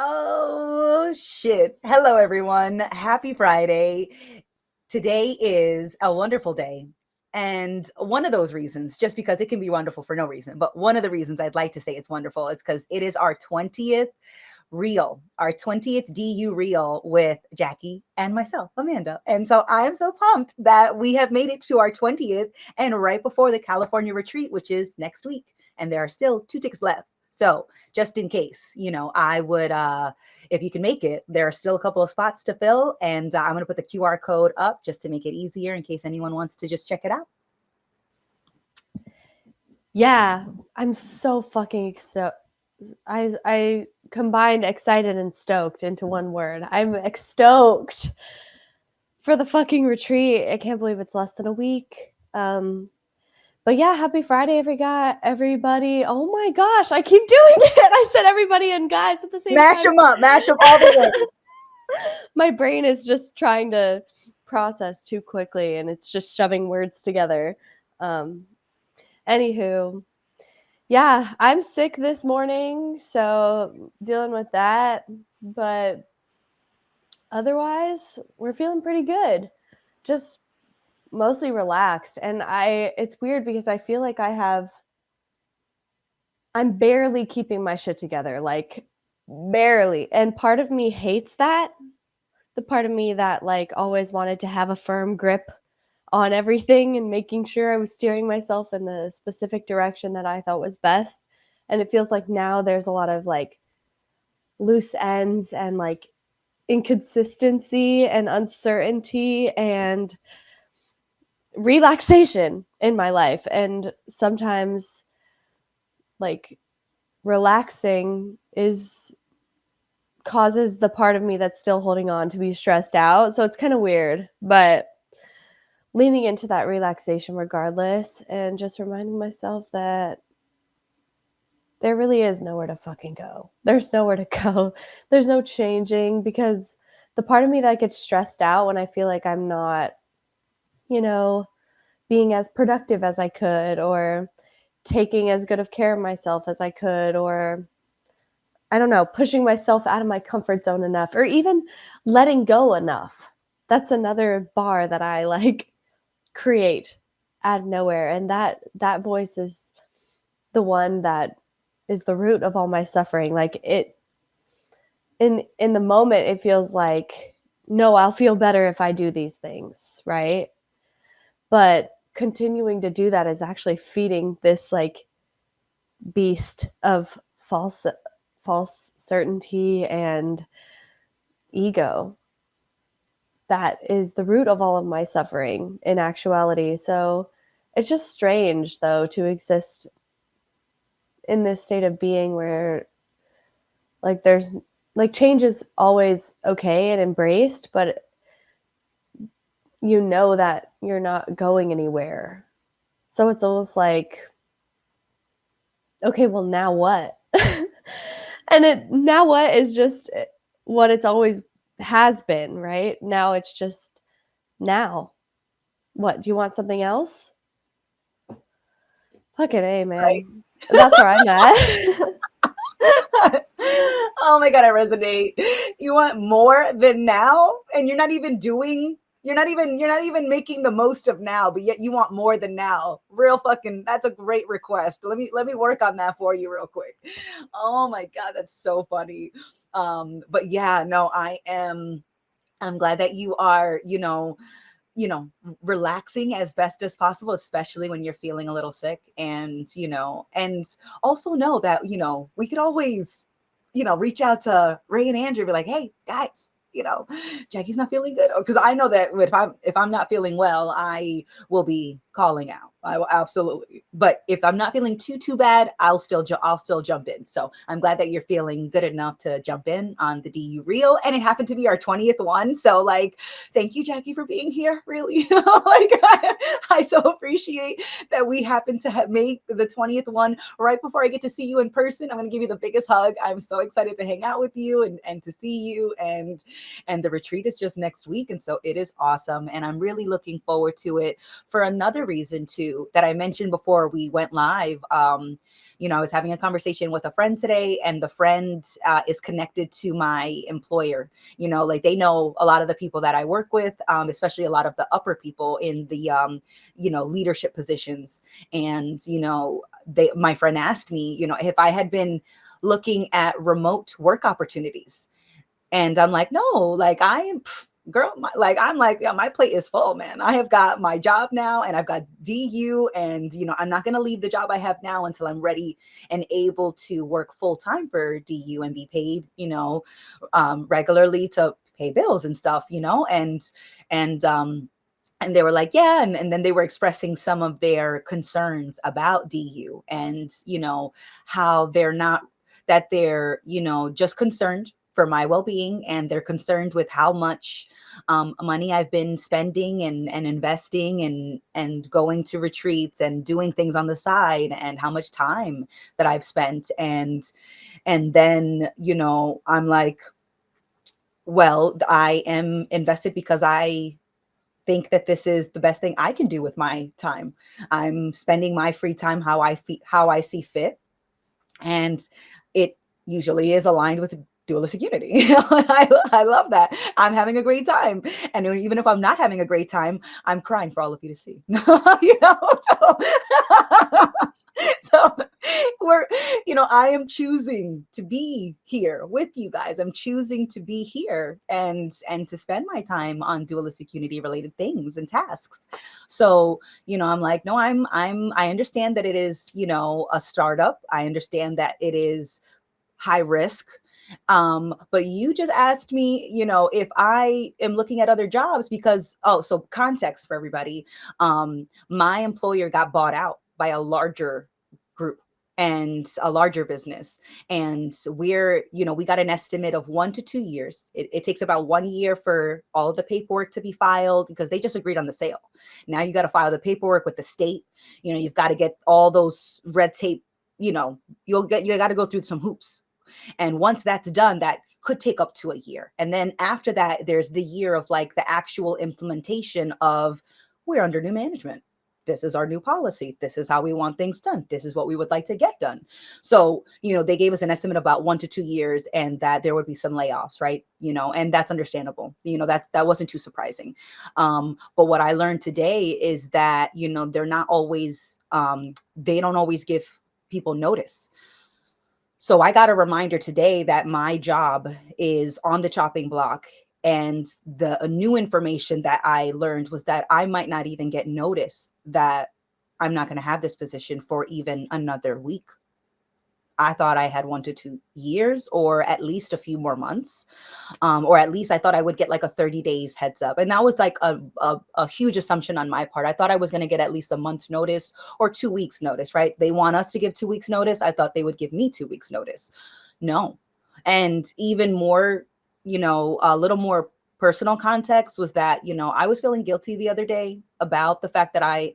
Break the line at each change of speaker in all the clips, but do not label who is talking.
Oh, shit. Hello, everyone. Happy Friday. Today is a wonderful day. And one of those reasons, just because it can be wonderful for no reason, but one of the reasons I'd like to say it's wonderful is because it is our 20th reel, our 20th DU reel with Jackie and myself, Amanda. And so I am so pumped that we have made it to our 20th and right before the California retreat, which is next week. And there are still 2 tickets left. So just in case, I would, if you can make it, there are still a couple of spots to fill. And I'm going to put the QR code up just to make it easier in case anyone wants to just check it out.
Yeah, I'm so fucking stoked. I combined excited and stoked into one word. I'm stoked for the fucking retreat. I can't believe it's less than a week. But yeah, happy Friday, everybody. Oh my gosh, I keep doing it. I said everybody and guys at the same
Mash
time.
mash them all the way.
My brain is just trying to process too quickly and it's just shoving words together. Anywho, yeah, I'm sick this morning, so dealing with that. But otherwise, we're feeling pretty good. Just mostly relaxed. And it's weird because I feel like I'm barely keeping my shit together, like barely. And part of me hates that. The part of me that like always wanted to have a firm grip on everything and making sure I was steering myself in the specific direction that I thought was best. And it feels like now there's a lot of like loose ends and like inconsistency and uncertainty and relaxation in my life. And sometimes like relaxing causes the part of me that's still holding on to be stressed out. So it's kind of weird, but leaning into that relaxation regardless and just reminding myself that there really is nowhere to fucking go. There's nowhere to go. There's no changing because the part of me that gets stressed out when I feel like I'm not, being as productive as I could or taking as good of care of myself as I could or I don't know, pushing myself out of my comfort zone enough or even letting go enough. That's another bar that I like create out of nowhere and that voice is the one that is the root of all my suffering. Like it in the moment it feels like no, I'll feel better if I do these things, right? But continuing to do that is actually feeding this like beast of false certainty and ego that is the root of all of my suffering in actuality. So it's just strange though to exist in this state of being where like there's like change is always okay and embraced, but you know that you're not going anywhere. So it's almost like, okay, well now what? And now what is just what it's always has been, right? Now it's just now. What, do you want something else? Fucking A, man.
Right.
That's where I'm at.
Oh my God, I resonate. You want more than now, and you're not even making the most of now, but yet you want more than now. Real fucking, that's a great request. Let me work on that for you real quick. Oh my God, that's so funny. But yeah, no, I'm glad that you are, relaxing as best as possible, especially when you're feeling a little sick. And also know that, we could always, reach out to Ray and Andrew, be like, hey, guys, Jackie's not feeling good. Because I know that if I'm not feeling well, I will be calling out. I will absolutely. But if I'm not feeling too bad, I'll still jump in. So I'm glad that you're feeling good enough to jump in on the DU reel, and it happened to be our 20th one. So like, thank you, Jackie, for being here. Really, like I so appreciate that we happen to have made the 20th one right before I get to see you in person. I'm going to give you the biggest hug. I'm so excited to hang out with you and to see you and the retreat is just next week, and so it is awesome, and I'm really looking forward to it for another reason too. to that I mentioned before we went live. I was having a conversation with a friend today, and the friend is connected to my employer. Like they know a lot of the people that I work with, especially a lot of the upper people in the, leadership positions. And, my friend asked me, if I had been looking at remote work opportunities. And I'm like, no, like I am, girl, I'm like, yeah, my plate is full, man. I have got my job now, and I've got DU, and I'm not going to leave the job I have now until I'm ready and able to work full time for DU and be paid, regularly to pay bills and stuff, and and they were like, yeah, and then they were expressing some of their concerns about DU, and how they're not, that they're just concerned for my well-being, and they're concerned with how much money I've been spending and investing and going to retreats and doing things on the side, and how much time that I've spent. And then I'm like, well, I am invested because I think that this is the best thing I can do with my time. I'm spending my free time how I see fit, and it usually is aligned with dualistic unity. I love that. I'm having a great time, and even if I'm not having a great time, I'm crying for all of you to see. So, so we're, I am choosing to be here with you guys. I'm choosing to be here and to spend my time on dualistic unity related things and tasks. So, I'm like, no, I understand that it is, a startup. I understand that it is high risk. But you just asked me, if I am looking at other jobs because, so context for everybody. My employer got bought out by a larger group and a larger business. And we got an estimate of 1 to 2 years. It takes about 1 year for all of the paperwork to be filed, because they just agreed on the sale. Now you got to file the paperwork with the state. You've got to get all those red tape, you got to go through some hoops. And once that's done, that could take up to a year. And then after that, there's the year of like the actual implementation of, we're under new management. This is our new policy. This is how we want things done. This is what we would like to get done. So, they gave us an estimate about 1 to 2 years, and that there would be some layoffs, right? And that's understandable. That wasn't too surprising. But what I learned today is that, they're not always, they don't always give people notice. So I got a reminder today that my job is on the chopping block. And the new information that I learned was that I might not even get notice that I'm not going to have this position for even another week. I thought I had 1 to 2 years, or at least a few more months. Or at least I thought I would get like a 30 days heads up. And that was like a huge assumption on my part. I thought I was going to get at least a month's notice or 2 weeks notice, right? They want us to give 2 weeks notice. I thought they would give me 2 weeks notice. No. And even more, a little more personal context was that, I was feeling guilty the other day about the fact that I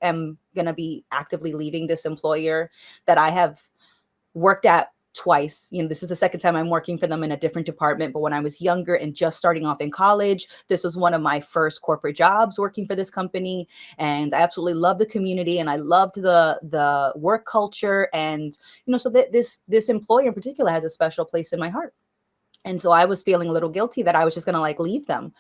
am going to be actively leaving this employer that I have worked at twice. This is the second time I'm working for them in a different department. But when I was younger and just starting off in college, this was one of my first corporate jobs working for this company. And I absolutely loved the community, and I loved the work culture. And, so that this employer in particular has a special place in my heart. And so I was feeling a little guilty that I was just going to like leave them,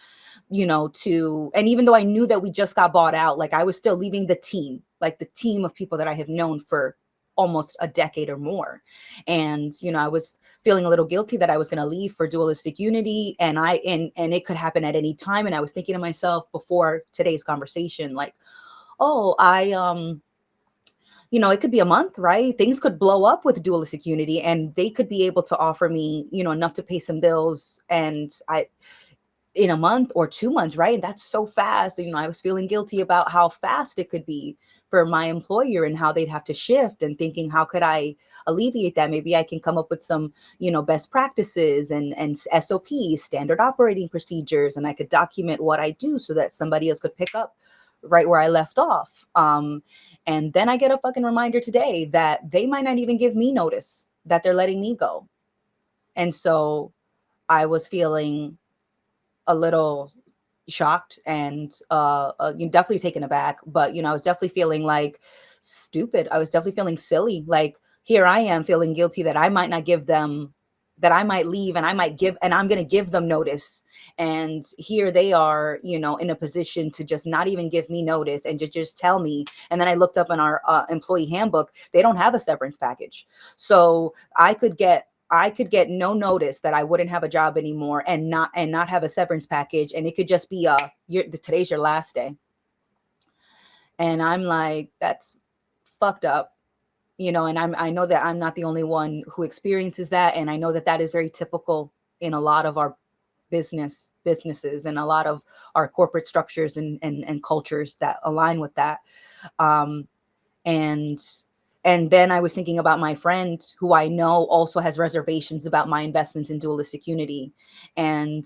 and even though I knew that we just got bought out, like I was still leaving the team, like the team of people that I have known for almost a decade or more. And, I was feeling a little guilty that I was going to leave for dualistic unity, and it could happen at any time. And I was thinking to myself before today's conversation, like, oh, it could be a month, right? Things could blow up with dualistic unity, and they could be able to offer me, enough to pay some bills. And in a month or 2 months, right? And that's so fast. I was feeling guilty about how fast it could be for my employer and how they'd have to shift, and thinking, how could I alleviate that? Maybe I can come up with some, best practices and SOPs, standard operating procedures, and I could document what I do so that somebody else could pick up right where I left off. And then I get a fucking reminder today that they might not even give me notice that they're letting me go. And so I was feeling a little shocked and definitely taken aback. But I was definitely feeling like stupid. I was definitely feeling silly. Like, here I am feeling guilty that I might not give them, that I might leave, and I'm going to give them notice. And here they are, in a position to just not even give me notice and just tell me. And then I looked up in our employee handbook, they don't have a severance package. So I could get no notice that I wouldn't have a job anymore, and not have a severance package, and it could just be today's your last day. And I'm like, that's fucked up. And I know that I'm not the only one who experiences that, and I know that that is very typical in a lot of our businesses and a lot of our corporate structures and cultures that align with that. Um, and and then I was thinking about my friend who I know also has reservations about my investments in dualistic unity. And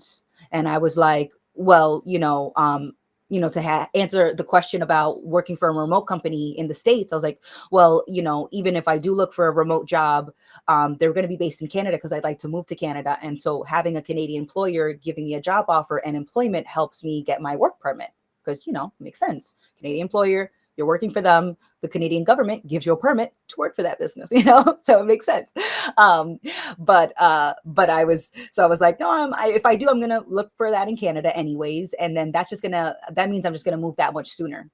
and I was like, well, to answer the question about working for a remote company in the States, I was like, well, even if I do look for a remote job, they're going to be based in Canada because I'd like to move to Canada. And so having a Canadian employer giving me a job offer and employment helps me get my work permit, because it makes sense. Canadian employer, you're working for them, the Canadian government gives you a permit to work for that business, so it makes sense. Um, but I was like, no, if I do, I'm gonna look for that in Canada anyways, and then that means I'm just gonna move that much sooner.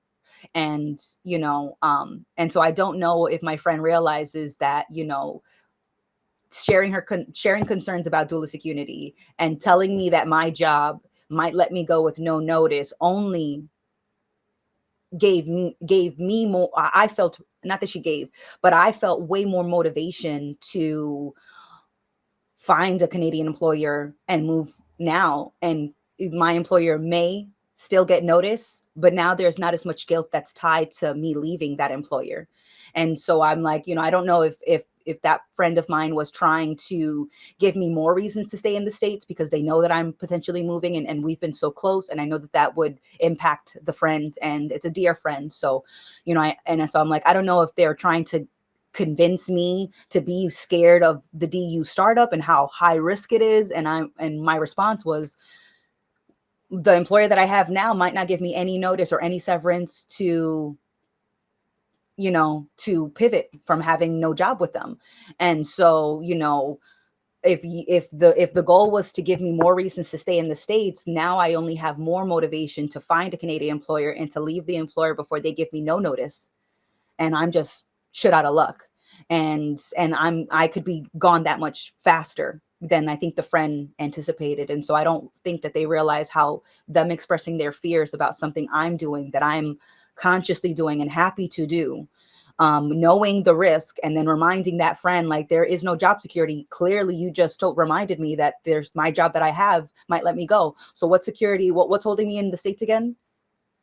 And so I don't know if my friend realizes that, sharing concerns about dualistic unity and telling me that my job might let me go with no notice only gave me more. I felt, not that she gave, but I felt way more motivation to find a Canadian employer and move now. And my employer may still get notice, but now there's not as much guilt that's tied to me leaving that employer. And so I'm like, I don't know if that friend of mine was trying to give me more reasons to stay in the States because they know that I'm potentially moving, and we've been so close, and I know that that would impact the friend, and it's a dear friend. So, so I'm like, I don't know if they're trying to convince me to be scared of the DU startup and how high risk it is. And my response was, the employer that I have now might not give me any notice or any severance to pivot from having no job with them. And so, if the goal was to give me more reasons to stay in the States, now I only have more motivation to find a Canadian employer and to leave the employer before they give me no notice. And I'm just shit out of luck. And I could be gone that much faster than I think the friend anticipated. And so I don't think that they realize how them expressing their fears about something I'm doing, that I'm consciously doing and happy to do, knowing the risk, and then reminding that friend, like, there is no job security. Clearly you just reminded me that there's my job that I have might let me go. So what security, what's holding me in the States again?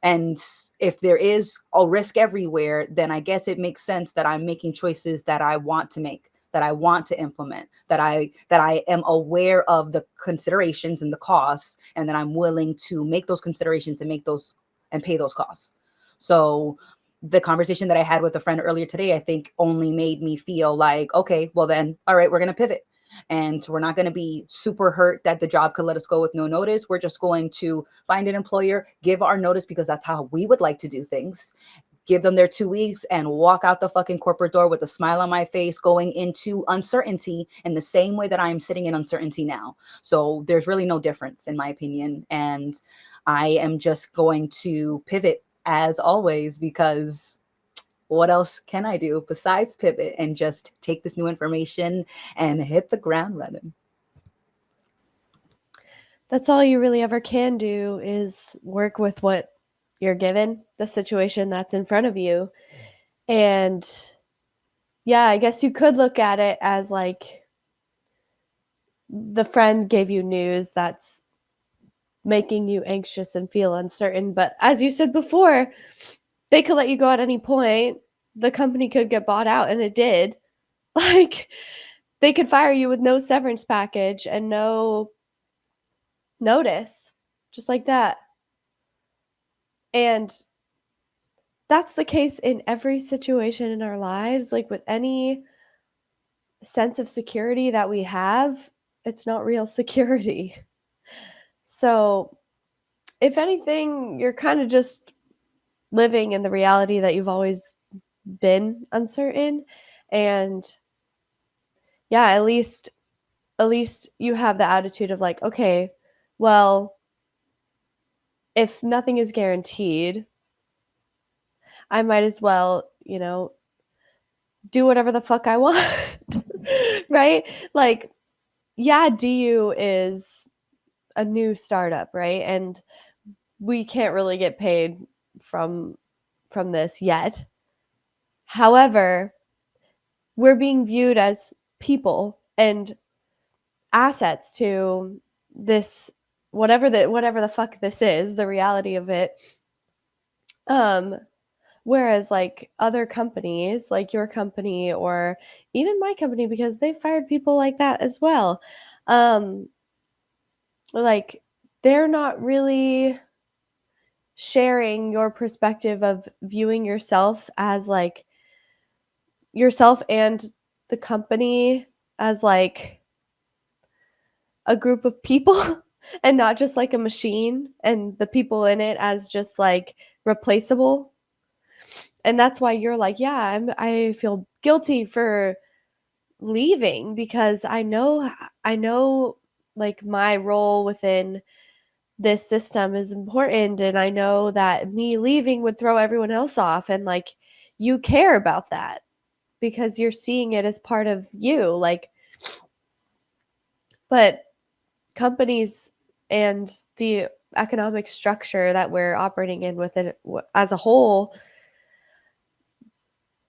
And if there is a risk everywhere, then I guess it makes sense that I'm making choices that I want to make, that I want to implement, that I am aware of the considerations and the costs, and that I'm willing to make those considerations and make those and pay those costs. So the conversation that I had with a friend earlier today, I think only made me feel like, okay, well then, all right, we're going to pivot. And we're not going to be super hurt that the job could let us go with no notice. We're just going to find an employer, give our notice, because that's how we would like to do things. Give them their 2 weeks and walk out the fucking corporate door with a smile on my face, going into uncertainty in the same way that I am sitting in uncertainty now. So there's really no difference, in my opinion. And I am just going to pivot as always, because what else can I do besides pivot and just take this new information and hit the ground running?
That's all you really ever can do, is work with what you're given, the situation that's in front of you. And yeah, I guess you could look at it as like the friend gave you news that's making you anxious and feel uncertain. But as you said before, they could let you go at any point. The company could get bought out, and it did. Like, they could fire you with no severance package and no notice, just like that. And that's the case in every situation in our lives. Like, with any sense of security that we have, it's not real security. So if anything, you're kind of just living in the reality that you've always been uncertain. And yeah, at least you have the attitude of like, okay, well, if nothing is guaranteed, I might as well, do whatever the fuck I want. Right? Like, yeah, DU is a new startup, right? And we can't really get paid from from this yet. However, we're being viewed as people and assets to this, whatever the fuck this is, the reality of it. Um Whereas like other companies, like your company or even my company, because they've fired people like that as well. Um like they're not really sharing your perspective of viewing yourself as like yourself and the company as like a group of people and not just like a machine and the people in it as just like replaceable. And that's why you're like, yeah, I feel guilty for leaving because I know like my role within this system is important, and I know that me leaving would throw everyone else off, and like you care about that because you're seeing it as part of you, like. But companies and the economic structure that we're operating in within as a whole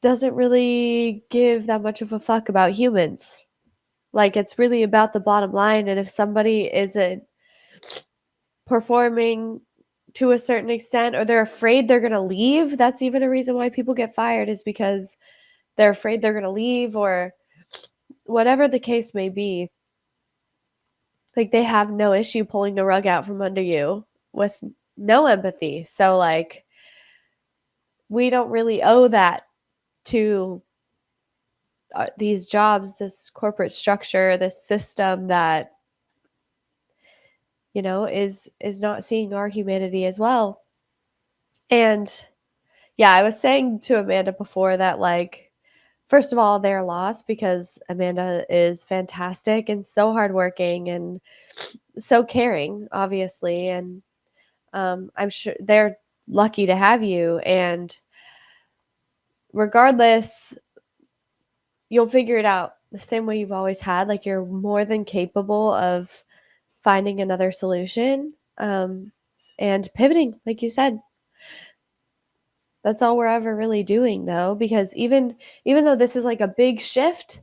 doesn't really give that much of a fuck about humans. Like it's really about the bottom line, and if somebody isn't performing to a certain extent or they're afraid they're going to leave, that's even a reason why people get fired, is because they're afraid they're going to leave or whatever the case may be. Like they have no issue pulling the rug out from under you with no empathy. So like we don't really owe that to these jobs, this corporate structure, this system that is not seeing our humanity as well. And yeah, I was saying to Amanda before that, like, first of all, they're lost because Amanda is fantastic and so hardworking and so caring, obviously. And I'm sure they're lucky to have you. And regardless, you'll figure it out the same way you've always had. Like, you're more than capable of finding another solution and pivoting, like you said. That's all we're ever really doing, though, because even though this is like a big shift,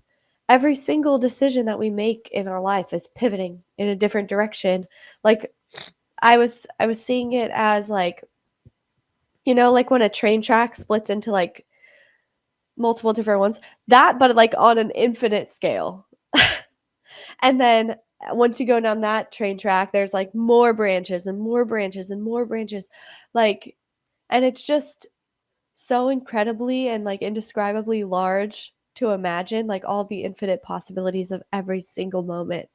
every single decision that we make in our life is pivoting in a different direction. Like I was seeing it as like, like when a train track splits into like multiple different ones, that, but like on an infinite scale. And then once you go down that train track, there's like more branches and more branches and more branches. Like, and it's just so incredibly and like indescribably large to imagine, like all the infinite possibilities of every single moment.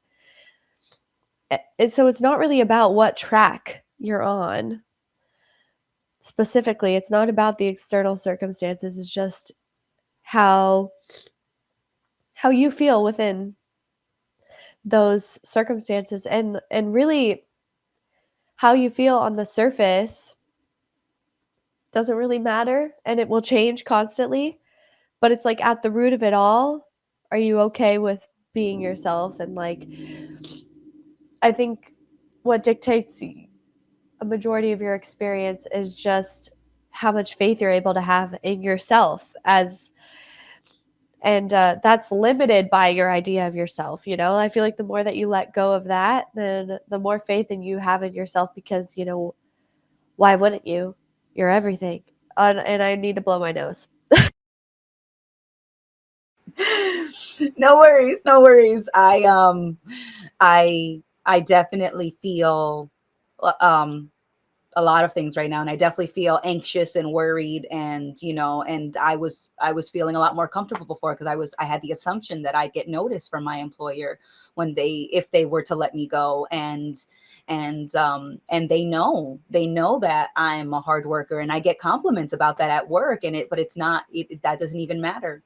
And so it's not really about what track you're on specifically. It's not about the external circumstances. It's just how how you feel within those circumstances, and really how you feel on the surface doesn't really matter, and it will change constantly. But it's like at the root of it all, are you okay with being yourself? And like, I think what dictates a majority of your experience is just how much faith you're able to have in yourself, as and that's limited by your idea of yourself. I feel like the more that you let go of that, then the more faith in you have in yourself, because why wouldn't you? You're everything. And I need to blow my nose.
No worries, no worries. I definitely feel um a lot of things right now, and I definitely feel anxious and worried, and and I was feeling a lot more comfortable before, because I had the assumption that I'd get notice from my employer when if they were to let me go, and they know that I'm a hard worker, and I get compliments about that at work, but it's not that doesn't even matter.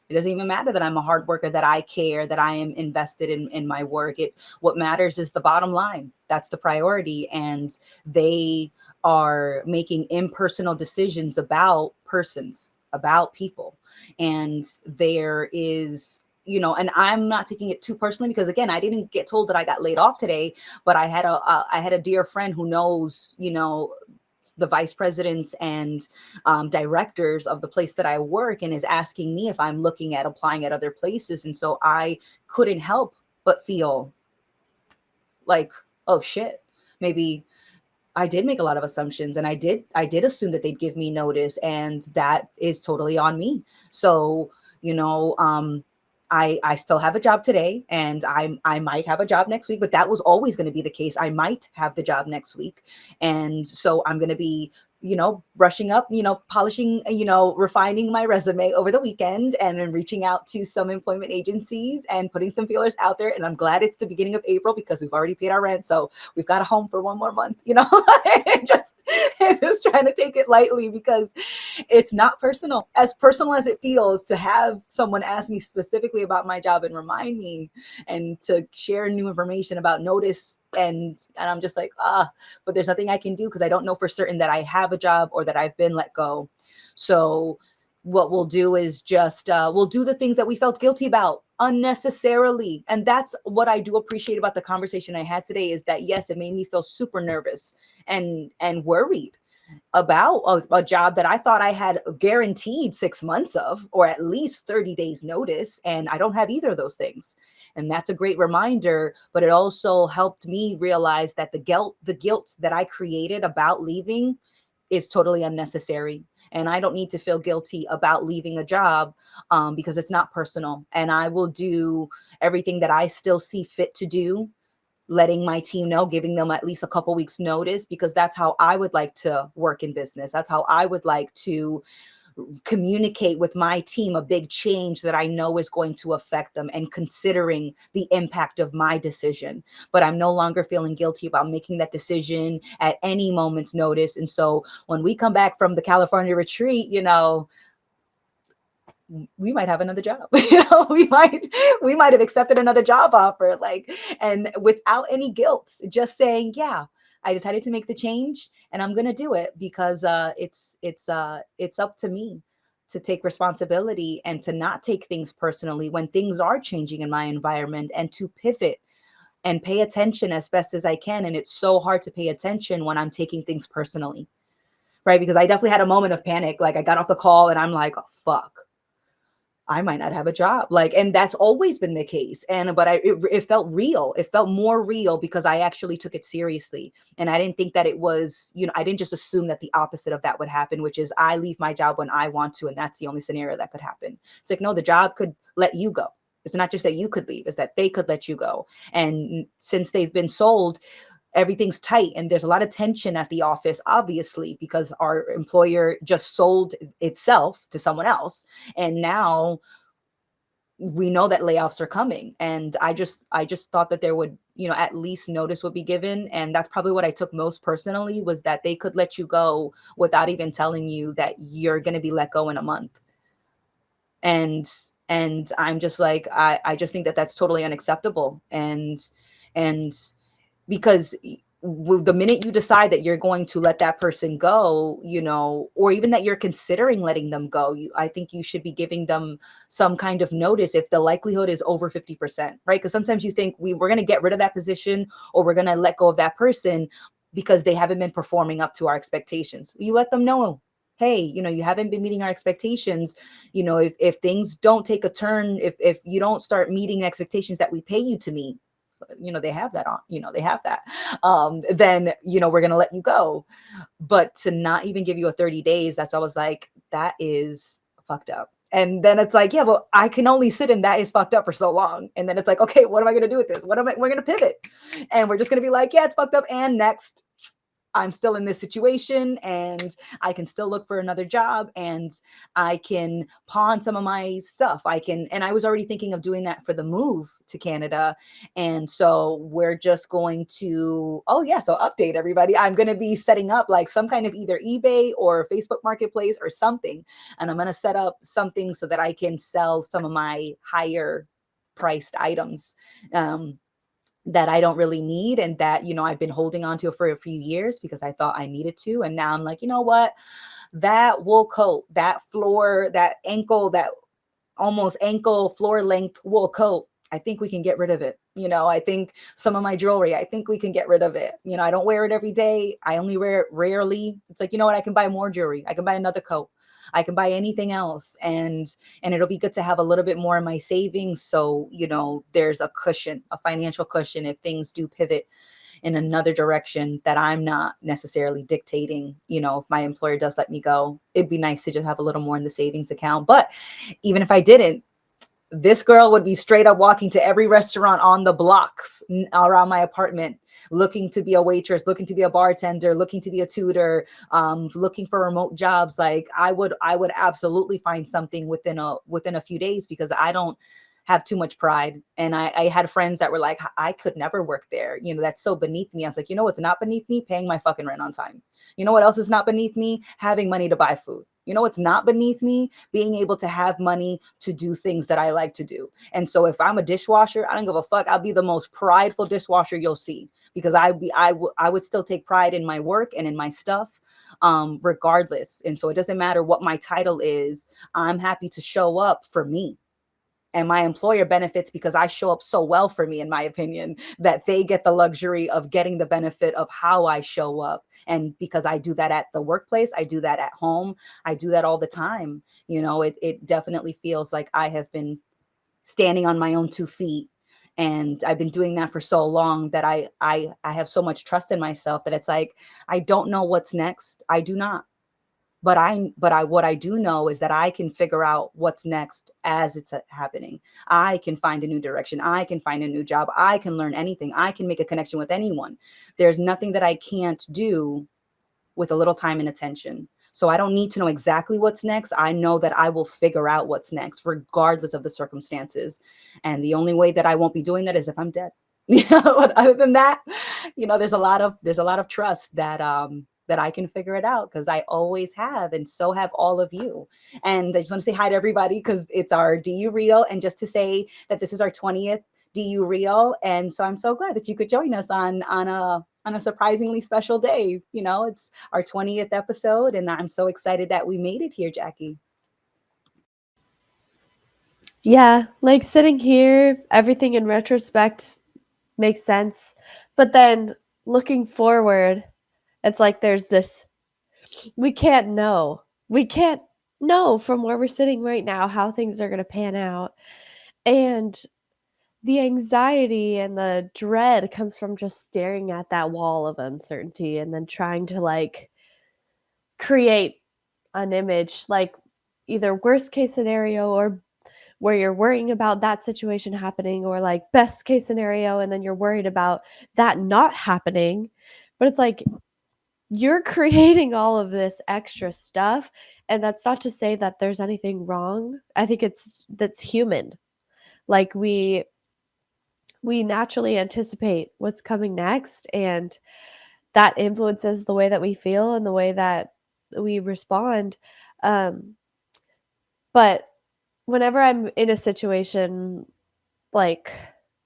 It doesn't even matter that I'm a hard worker, that I care, that I am invested in my work. What matters is the bottom line. That's the priority. And they are making impersonal decisions about persons, about people. And there is, and I'm not taking it too personally, because again, I didn't get told that I got laid off today, but I had a dear friend who knows, the vice presidents and directors of the place that I work, and is asking me if I'm looking at applying at other places. And so I couldn't help but feel like, oh shit, maybe I did make a lot of assumptions, and I did assume that they'd give me notice, and that is totally on me. So, you know, um, I still have a job today, and I might have a job next week, but that was always going to be the case. I might have the job next week. And so I'm going to be, brushing up, polishing, refining my resume over the weekend, and then reaching out to some employment agencies and putting some feelers out there. And I'm glad it's the beginning of April, because we've already paid our rent. So we've got a home for one more month, just, just trying to take it lightly, because it's not personal as it feels to have someone ask me specifically about my job and remind me, and to share new information about notice. And I'm just like, but there's nothing I can do, because I don't know for certain that I have a job or that I've been let go. So what we'll do is just we'll do the things that we felt guilty about unnecessarily. And that's what I do appreciate about the conversation I had today, is that yes, it made me feel super nervous and worried about a job that I thought I had guaranteed 6 months of, or at least 30 days notice. And I don't have either of those things. And that's a great reminder. But it also helped me realize that the guilt that I created about leaving is totally unnecessary. And I don't need to feel guilty about leaving a job, because it's not personal. And I will do everything that I still see fit to do, letting my team know, giving them at least a couple weeks notice, because that's how I would like to work in business. That's how I would like to communicate with my team a big change that I know is going to affect them, and considering the impact of my decision. But I'm no longer feeling guilty about making that decision at any moment's notice. And so when we come back from the California retreat, we might have another job. We might have accepted another job offer, like, and without any guilt, just saying, yeah, I decided to make the change, and I'm gonna do it, because it's up to me to take responsibility, and to not take things personally when things are changing in my environment, and to pivot and pay attention as best as I can. And it's so hard to pay attention when I'm taking things personally, right? Because I definitely had a moment of panic. Like, I got off the call and I'm like, oh, fuck, I might not have a job. Like, and that's always been the case. But it felt real. It felt more real, because I actually took it seriously. And I didn't think that it was, I didn't just assume that the opposite of that would happen, which is I leave my job when I want to. And that's the only scenario that could happen. It's like, no, the job could let you go. It's not just that you could leave, it's that they could let you go. And since they've been sold, everything's tight, and there's a lot of tension at the office, obviously, because our employer just sold itself to someone else. And now we know that layoffs are coming. And I just thought that there would, at least notice would be given. And that's probably what I took most personally, was that they could let you go without even telling you that you're going to be let go in a month. And I'm just like, I just think that that's totally unacceptable. And because the minute you decide that you're going to let that person go, or even that you're considering letting them go, I think you should be giving them some kind of notice if the likelihood is over 50%, right? Because sometimes you think we're going to get rid of that position, or we're going to let go of that person because they haven't been performing up to our expectations. You let them know, hey, you haven't been meeting our expectations. If things don't take a turn, if you don't start meeting expectations that we pay you to meet, they have that on, they have that, then, we're going to let you go. But to not even give you a 30 days, that's, I was like, that is fucked up. And then it's like, yeah, well, I can only sit in that is fucked up for so long. And then it's like, okay, what am I going to do with this? We're going to pivot, and we're just going to be like, yeah, it's fucked up, and next. I'm still in this situation and I can still look for another job and I can pawn some of my stuff. And I was already thinking of doing that for the move to Canada. And so we're just going to, oh, yeah. So update everybody. I'm going to be setting up like some kind of either eBay or Facebook Marketplace or something. And I'm going to set up something so that I can sell some of my higher priced items. That I don't really need and that, I've been holding on to for a few years because I thought I needed to. And now I'm like, you know what? That wool coat, that floor, that ankle, that almost ankle floor length wool coat, I think we can get rid of it. I think some of my jewelry, I think we can get rid of it. I don't wear it every day. I only wear it rarely. It's like, you know what? I can buy more jewelry. I can buy another coat. I can buy anything else. And it'll be good to have a little bit more in my savings. So, there's a cushion, a financial cushion if things do pivot in another direction that I'm not necessarily dictating. If my employer does let me go, it'd be nice to just have a little more in the savings account. But even if I didn't, this girl would be straight up walking to every restaurant on the blocks around my apartment, looking to be a waitress, looking to be a bartender, looking to be a tutor, looking for remote jobs. Like I would absolutely find something within a few days because I don't have too much pride. And I had friends that were like, I could never work there. That's so beneath me. I was like, what's not beneath me? Paying my fucking rent on time. You know what else is not beneath me? Having money to buy food. What's not beneath me? Being able to have money to do things that I like to do. And so if I'm a dishwasher, I don't give a fuck. I'll be the most prideful dishwasher you'll see because I would still take pride in my work and in my stuff, regardless. And so it doesn't matter what my title is. I'm happy to show up for me. And my employer benefits because I show up so well for me, in my opinion, that they get the luxury of getting the benefit of how I show up. And because I do that at the workplace, I do that at home, I do that all the time. It definitely feels like I have been standing on my own 2 feet. And I've been doing that for so long that I have so much trust in myself that it's like, I don't know what's next. I do not. But what I do know is that I can figure out what's next as it's happening. I can find a new direction. I can find a new job. I can learn anything. I can make a connection with anyone. There's nothing that I can't do with a little time and attention. So I don't need to know exactly what's next. I know that I will figure out what's next, regardless of the circumstances. And the only way that I won't be doing that is if I'm dead. But other than that, there's a lot of trust that I can figure it out because I always have, and so have all of you. And I just want to say hi to everybody because it's our DU Reel, and just to say that this is our 20th DU Reel, and so I'm so glad that you could join us on a surprisingly special day. It's our 20th episode, and I'm so excited that we made it here, Jackie.
Yeah, like sitting here, everything in retrospect makes sense. But then looking forward, it's like there's this, we can't know. We can't know from where we're sitting right now how things are going to pan out. And the anxiety and the dread comes from just staring at that wall of uncertainty and then trying to like create an image, like either worst case scenario or where you're worrying about that situation happening, or like best case scenario and then you're worried about that not happening. But it's like you're creating all of this extra stuff, and that's not to say that there's anything wrong. I think that's human. Like we naturally anticipate what's coming next, and that influences the way that we feel and the way that we respond. um but whenever I'm in a situation like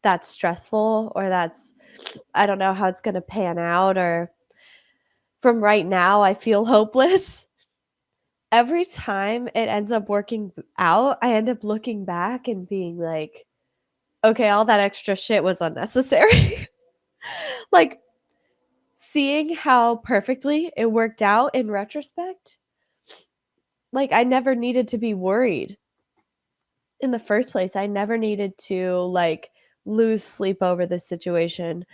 that's stressful, or that's, I don't know how it's going to pan out, or from right now I feel hopeless, every time it ends up working out, I end up looking back and being like, okay, all that extra shit was unnecessary. Like seeing how perfectly it worked out in retrospect, like I never needed to be worried in the first place. I never needed to like lose sleep over this situation.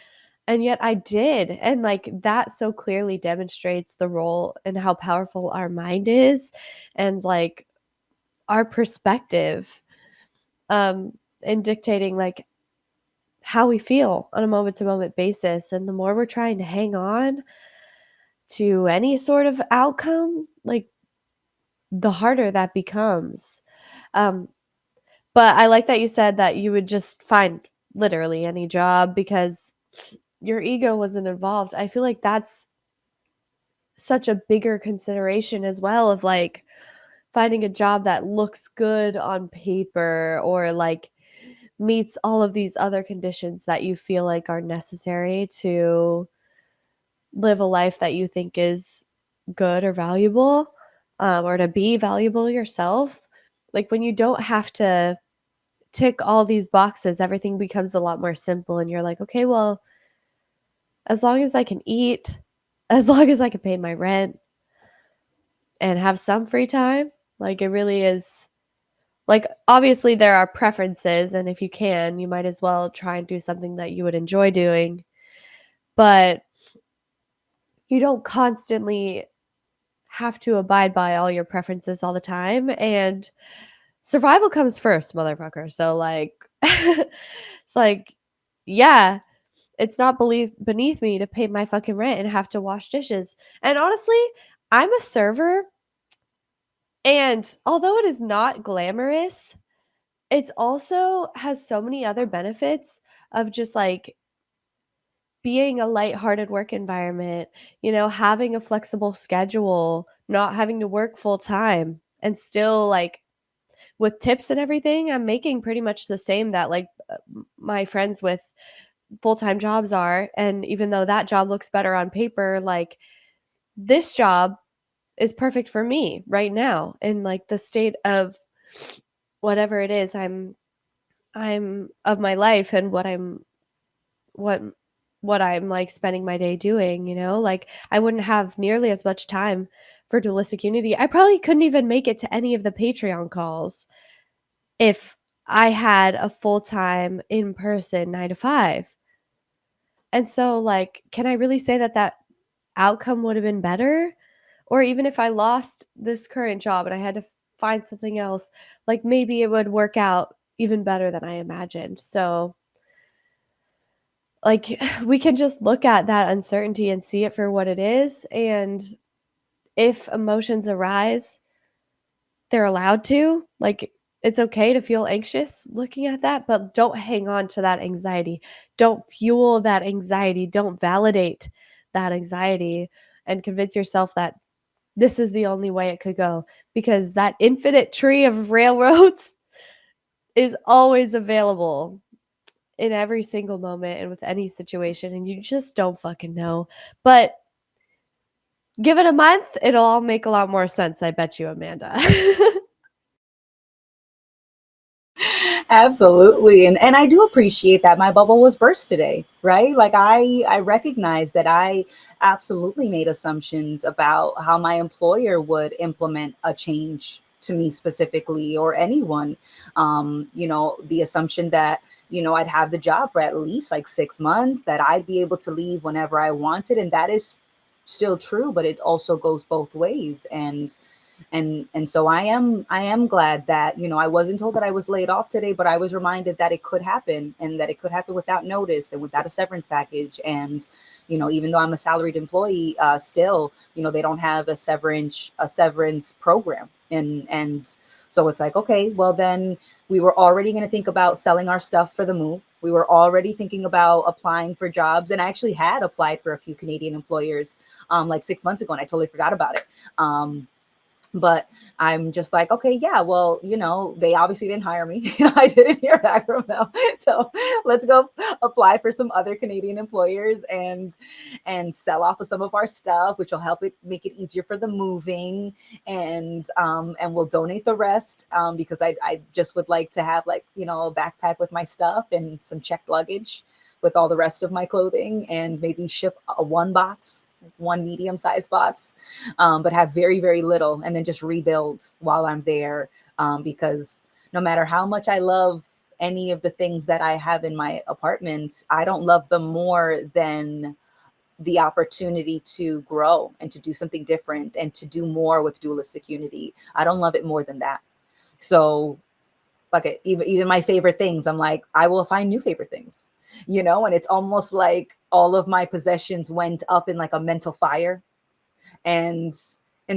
And yet I did. And like that so clearly demonstrates the role and how powerful our mind is, and like our perspective, in dictating like how we feel on a moment to moment basis. And the more we're trying to hang on, to any sort of outcome, like the harder that becomes. Um, but I like that you said that you would just find literally any job because your ego wasn't involved. I feel like that's such a bigger consideration as well, of like finding a job that looks good on paper or like meets all of these other conditions that you feel like are necessary to live a life that you think is good or valuable, or to be valuable yourself. Like when you don't have to tick all these boxes, everything becomes a lot more simple. And you're like, okay, well, as long as I can eat, as long as I can pay my rent and have some free time, like it really is. Like, obviously, there are preferences. And if you can, you might as well try and do something that you would enjoy doing. But you don't constantly have to abide by all your preferences all the time. And survival comes first, motherfucker. So, like, it's like, yeah, it's not beneath me to pay my fucking rent and have to wash dishes. And honestly, I'm a server. And although it is not glamorous, it's also has so many other benefits of just like being a lighthearted work environment, having a flexible schedule, not having to work full time, and still like with tips and everything, I'm making pretty much the same that like my friends with full-time jobs are. And even though that job looks better on paper, like this job is perfect for me right now in like the state of whatever it is I'm of my life and what what I'm like spending my day doing, like I wouldn't have nearly as much time for Dualistic Unity. I probably couldn't even make it to any of the Patreon calls if I had a full-time in-person 9 to 5. And so like, can I really say that that outcome would have been better? Or even if I lost this current job and I had to find something else, like maybe it would work out even better than I imagined. So like we can just look at that uncertainty and see it for what it is. And if emotions arise, they're allowed to. Like it's okay to feel anxious looking at that, but don't hang on to that anxiety. Don't fuel that anxiety. Don't validate that anxiety and convince yourself that this is the only way it could go, because that infinite tree of railroads is always available in every single moment and with any situation, and you just don't fucking know. But give it a month, it'll all make a lot more sense, I bet you, Amanda.
Absolutely. And I do appreciate that my bubble was burst today, right? Like I recognize that I absolutely made assumptions about how my employer would implement a change to me specifically or anyone. The assumption that, I'd have the job for at least like 6 months, that I'd be able to leave whenever I wanted. And that is still true, but it also goes both ways. And so I am glad that I wasn't told that I was laid off today, but I was reminded that it could happen, and that it could happen without notice and without a severance package. And even though I'm a salaried employee, still they don't have a severance program. And so it's like, okay, well then we were already going to think about selling our stuff for the move. We were already thinking about applying for jobs, and I actually had applied for a few Canadian employers like 6 months ago, and I totally forgot about it. But I'm just like, okay, yeah, well, they obviously didn't hire me. I didn't hear back from them. So let's go apply for some other Canadian employers and sell off of some of our stuff, which will help it make it easier for the moving. And we'll donate the rest, because I just would like to have like, a backpack with my stuff and some checked luggage with all the rest of my clothing, and maybe ship one medium-sized box, but have very, very little, and then just rebuild while I'm there. Because no matter how much I love any of the things that I have in my apartment, I don't love them more than the opportunity to grow and to do something different and to do more with Dualistic Unity. I don't love it more than that. So like even my favorite things, I'm like, I will find new favorite things, and it's almost like all of my possessions went up in like a mental fire, And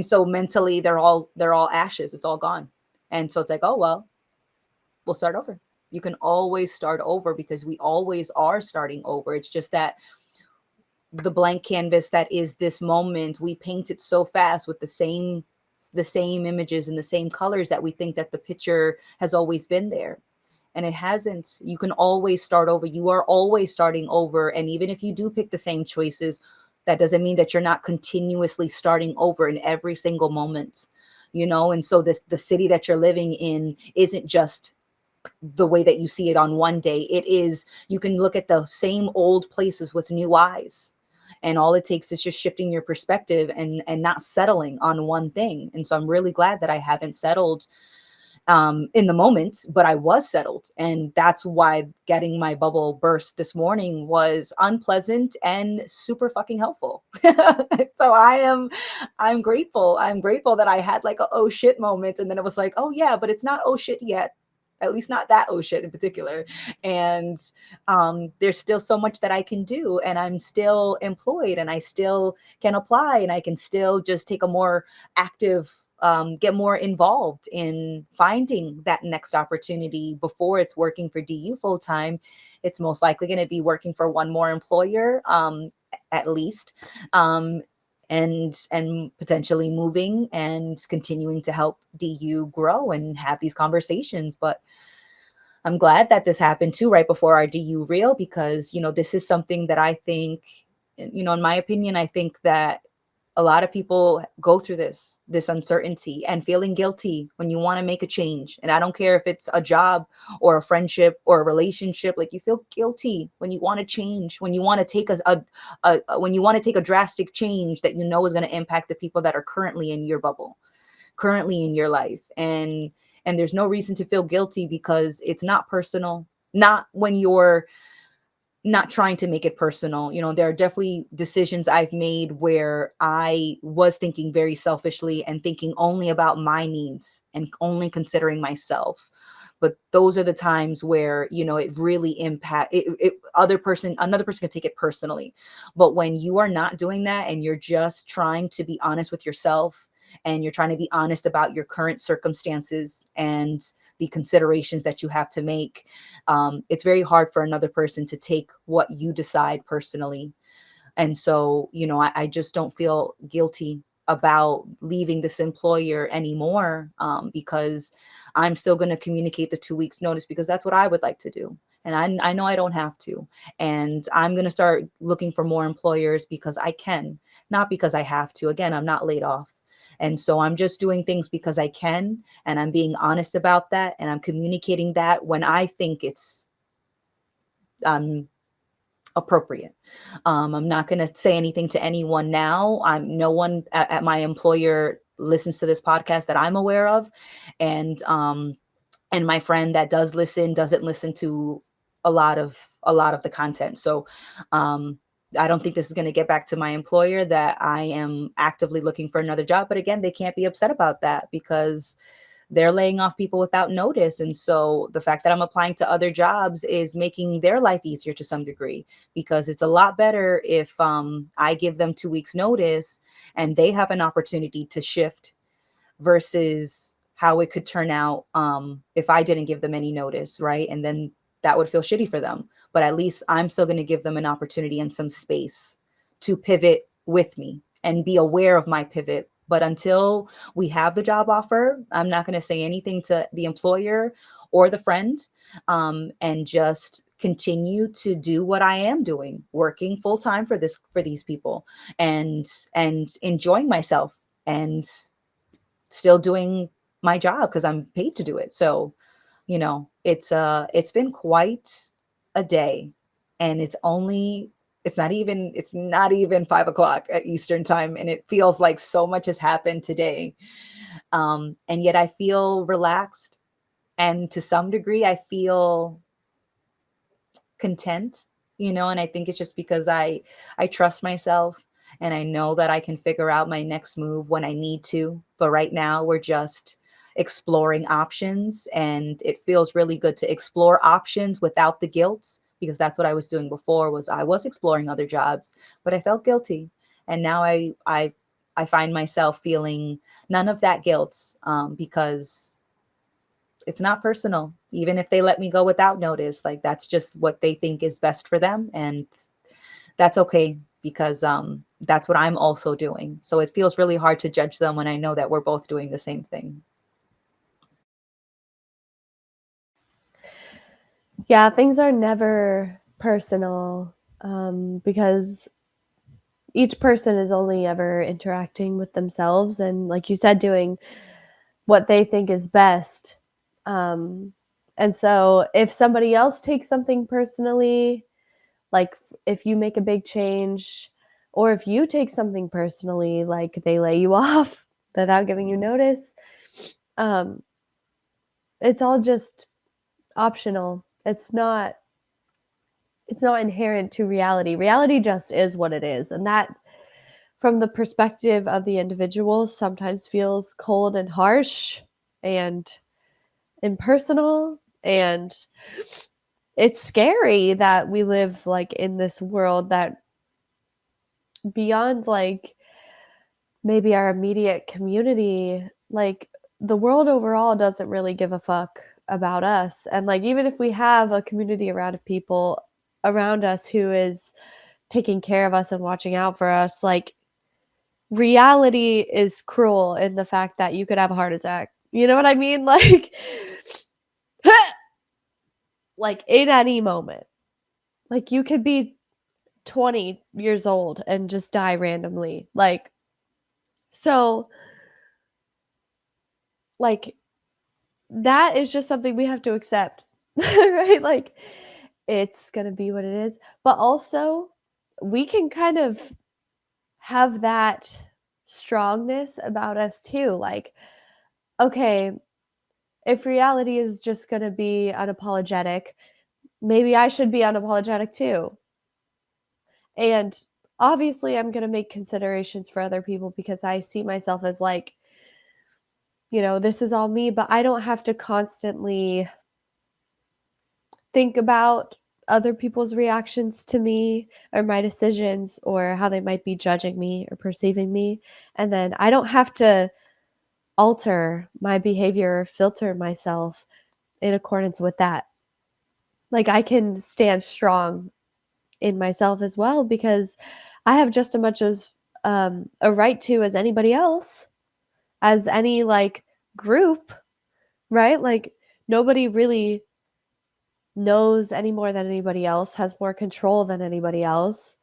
so mentally they're all ashes. It's all gone. And so it's like, oh well, we'll start over. You can always start over because we always are starting over. It's just that the blank canvas that is this moment, we paint it so fast with the same images and the same colors that we think that the picture has always been there, and it hasn't. You can always start over. You are always starting over. And even if you do pick the same choices, that doesn't mean that you're not continuously starting over in every single moment, and so the city that you're living in isn't just the way that you see it on one day. It is, you can look at the same old places with new eyes, and all it takes is just shifting your perspective and not settling on one thing. And so I'm really glad that I haven't settled in the moment, but I was settled. And that's why getting my bubble burst this morning was unpleasant and super fucking helpful. So I'm grateful. I'm grateful that I had like a oh shit moment. And then it was like, oh yeah, but it's not oh shit yet. At least not that oh shit in particular. And there's still so much that I can do. And I'm still employed and I still can apply and I can still just take a more active get more involved in finding that next opportunity before it's working for DU full time. It's most likely going to be working for one more employer, at least, and potentially moving and continuing to help DU grow and have these conversations. But I'm glad that this happened too right before our DU reel, because this is something that I think, in my opinion, I think that a lot of people go through this uncertainty and feeling guilty when you want to make a change. And I don't care if it's a job or a friendship or a relationship, like you feel guilty when you want to change, when you want to take when you want to take a drastic change that is going to impact the people that are currently in your bubble, currently in your life. And there's no reason to feel guilty because it's not personal. Not when you're not trying to make it personal. There are definitely decisions I've made where I was thinking very selfishly and thinking only about my needs and only considering myself. But those are the times where, it really another person can take it personally. But when you are not doing that and you're just trying to be honest with yourself, and you're trying to be honest about your current circumstances and the considerations that you have to make, it's very hard for another person to take what you decide personally. And so, I just don't feel guilty about leaving this employer anymore, because I'm still going to communicate the 2 weeks notice because that's what I would like to do. And I know I don't have to. And I'm going to start looking for more employers because I can, not because I have to. Again, I'm not laid off. And so I'm just doing things because I can. And I'm being honest about that. And I'm communicating that when I think it's appropriate. I'm not going to say anything to anyone now. No one at my employer listens to this podcast that I'm aware of. And my friend that does listen doesn't listen to a lot of the content. So I don't think this is going to get back to my employer that I am actively looking for another job. But again, they can't be upset about that because they're laying off people without notice. And so the fact that I'm applying to other jobs is making their life easier to some degree, because it's a lot better if I give them 2 weeks notice and they have an opportunity to shift versus how it could turn out if I didn't give them any notice, right? And then that would feel shitty for them. But at least I'm still going to give them an opportunity and some space to pivot with me and be aware of my pivot. But until we have the job offer, I'm not going to say anything to the employer or the friend, and just continue to do what I am doing, working full time for these people, and enjoying myself, and still doing my job because I'm paid to do it. So, it's been quite a day, and it's not even 5 o'clock at Eastern time, and it feels like so much has happened today. And yet I feel relaxed, and to some degree I feel content, and I think it's just because I trust myself, and I know that I can figure out my next move when I need to. But right now we're just exploring options, and it feels really good to explore options without the guilt, because that's what I was doing before. Was I was exploring other jobs, but I felt guilty. And now I I find myself feeling none of that guilt, because it's not personal. Even if they let me go without notice, like that's just what they think is best for them, and that's okay, because that's what I'm also doing. So it feels really hard to judge them when I know that we're both doing the same thing.
Yeah, things are never personal, because each person is only ever interacting with themselves and, like you said, doing what they think is best. Um, and so if somebody else takes something personally, like if you make a big change, or if you take something personally, like they lay you off without giving you notice, um, it's all just optional. It's not inherent to reality. Reality just is what it is. And that, from the perspective of the individual, sometimes feels cold and harsh and impersonal. And it's scary that we live like in this world that, beyond like maybe our immediate community, like the world overall doesn't really give a fuck about us. And like, even if we have a community around of people around us who is taking care of us and watching out for us, like reality is cruel in the fact that you could have a heart attack. You know what I mean? Like in any moment. Like you could be 20 years old and just die randomly. So like that is just something we have to accept. Right? Like it's going to be what it is. But also we can kind of have that strongness about us too. Like, okay, if reality is just going to be unapologetic, maybe I should be unapologetic too. And obviously, I'm going to make considerations for other people because I see myself as like, this is all me, but I don't have to constantly think about other people's reactions to me or my decisions or how they might be judging me or perceiving me. And then I don't have to alter my behavior or filter myself in accordance with that. Like I can stand strong in myself as well because I have just as much as a right to as anybody else, as any like group, right? Like nobody really knows any more than anybody else, has more control than anybody else.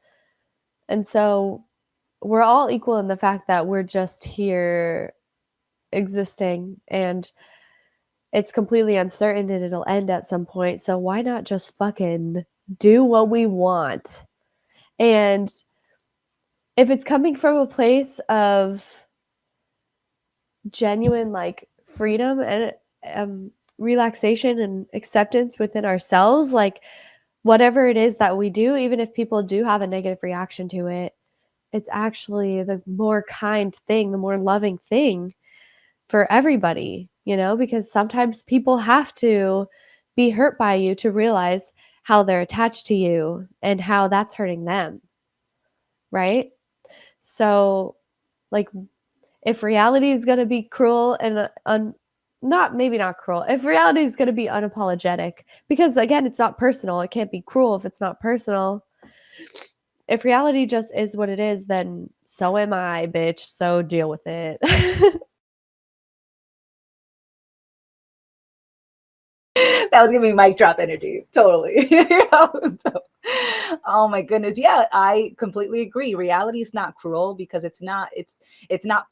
And so we're all equal in the fact that we're just here existing, and it's completely uncertain and it'll end at some point. So why not just fucking do what we want? And if it's coming from a place of genuine like freedom and relaxation and acceptance within ourselves, like whatever it is that we do, even if people do have a negative reaction to it, it's actually the more kind thing, the more loving thing for everybody, because sometimes people have to be hurt by you to realize how they're attached to you and how that's hurting them, right? So, like, if reality is going to be cruel and not maybe not cruel, if reality is going to be unapologetic, because again, it's not personal, it can't be cruel if it's not personal. If reality just is what it is, then so am I, bitch. So deal with it.
That was giving me mic drop energy. Totally. So, oh my goodness. Yeah, I completely agree. Reality is not cruel because it's not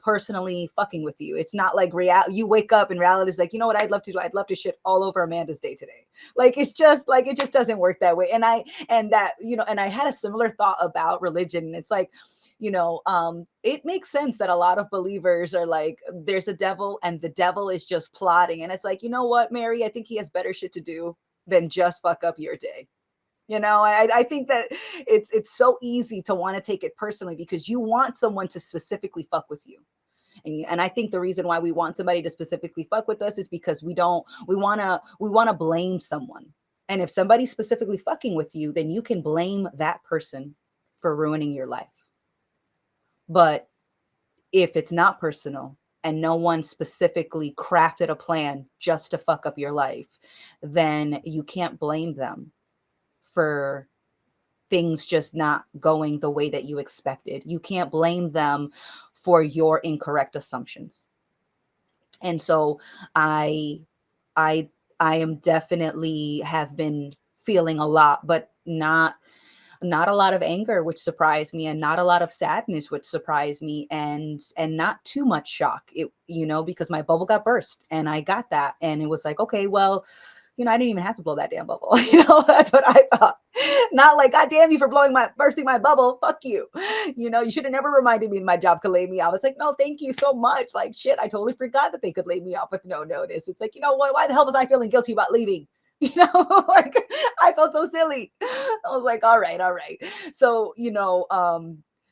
personally fucking with you. It's not like you wake up and reality is like, you know what I'd love to do? I'd love to shit all over Amanda's day today. Like it's just like it just doesn't work that way. And I had a similar thought about religion. And it's like, it makes sense that a lot of believers are like, there's a devil and the devil is just plotting. And it's like, you know what, Mary, I think he has better shit to do than just fuck up your day. I think that it's so easy to want to take it personally because you want someone to specifically fuck with you. And I think the reason why we want somebody to specifically fuck with us is because we want to blame someone. And if somebody's specifically fucking with you, then you can blame that person for ruining your life. But if it's not personal and no one specifically crafted a plan just to fuck up your life, then you can't blame them for things just not going the way that you expected. You can't blame them for your incorrect assumptions. And so I I I am definitely have been feeling a lot, but not a lot of anger, which surprised me, and not a lot of sadness, which surprised me, and not too much shock. It, because my bubble got burst and I got that, and it was like, okay, well, I didn't even have to blow that damn bubble. That's what I thought. Not like, God damn you for bursting my bubble. Fuck you. You should have never reminded me my job could lay me off. It's like, no, thank you so much. Like, shit, I totally forgot that they could lay me off with no notice. It's like, what? Why the hell was I feeling guilty about leaving? Like, I felt so silly. I was like, all right, all right. So,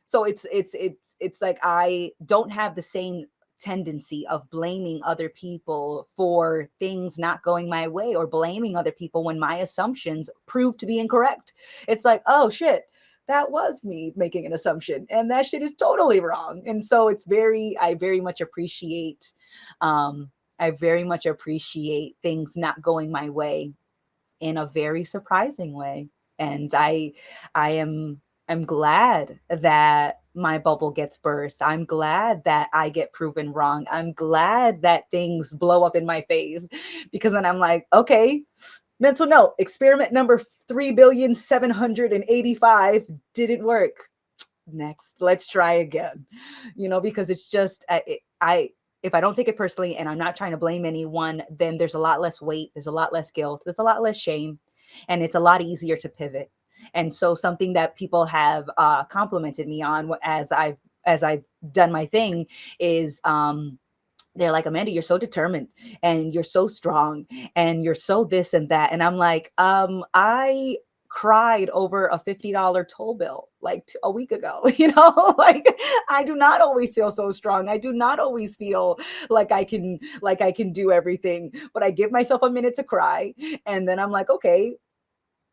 so it's like I don't have the same tendency of blaming other people for things not going my way, or blaming other people when my assumptions prove to be incorrect. It's like, oh shit, that was me making an assumption and that shit is totally wrong. And so I very much appreciate things not going my way in a very surprising way. And I'm glad that my bubble gets burst. I'm glad that I get proven wrong. I'm glad that things blow up in my face, because then I'm like, okay, mental note, experiment number 3,785 didn't work. Next, let's try again. Because it's just, if I don't take it personally and I'm not trying to blame anyone, then there's a lot less weight, there's a lot less guilt, there's a lot less shame, and it's a lot easier to pivot. And so something that people have complimented me on as I've done my thing is, they're like, Amanda, you're so determined and you're so strong and you're so this and that. And I'm like, I cried over a $50 toll bill like a week ago. Like, I do not always feel so strong. I do not always feel like I can do everything, but I give myself a minute to cry, and then I'm like, okay,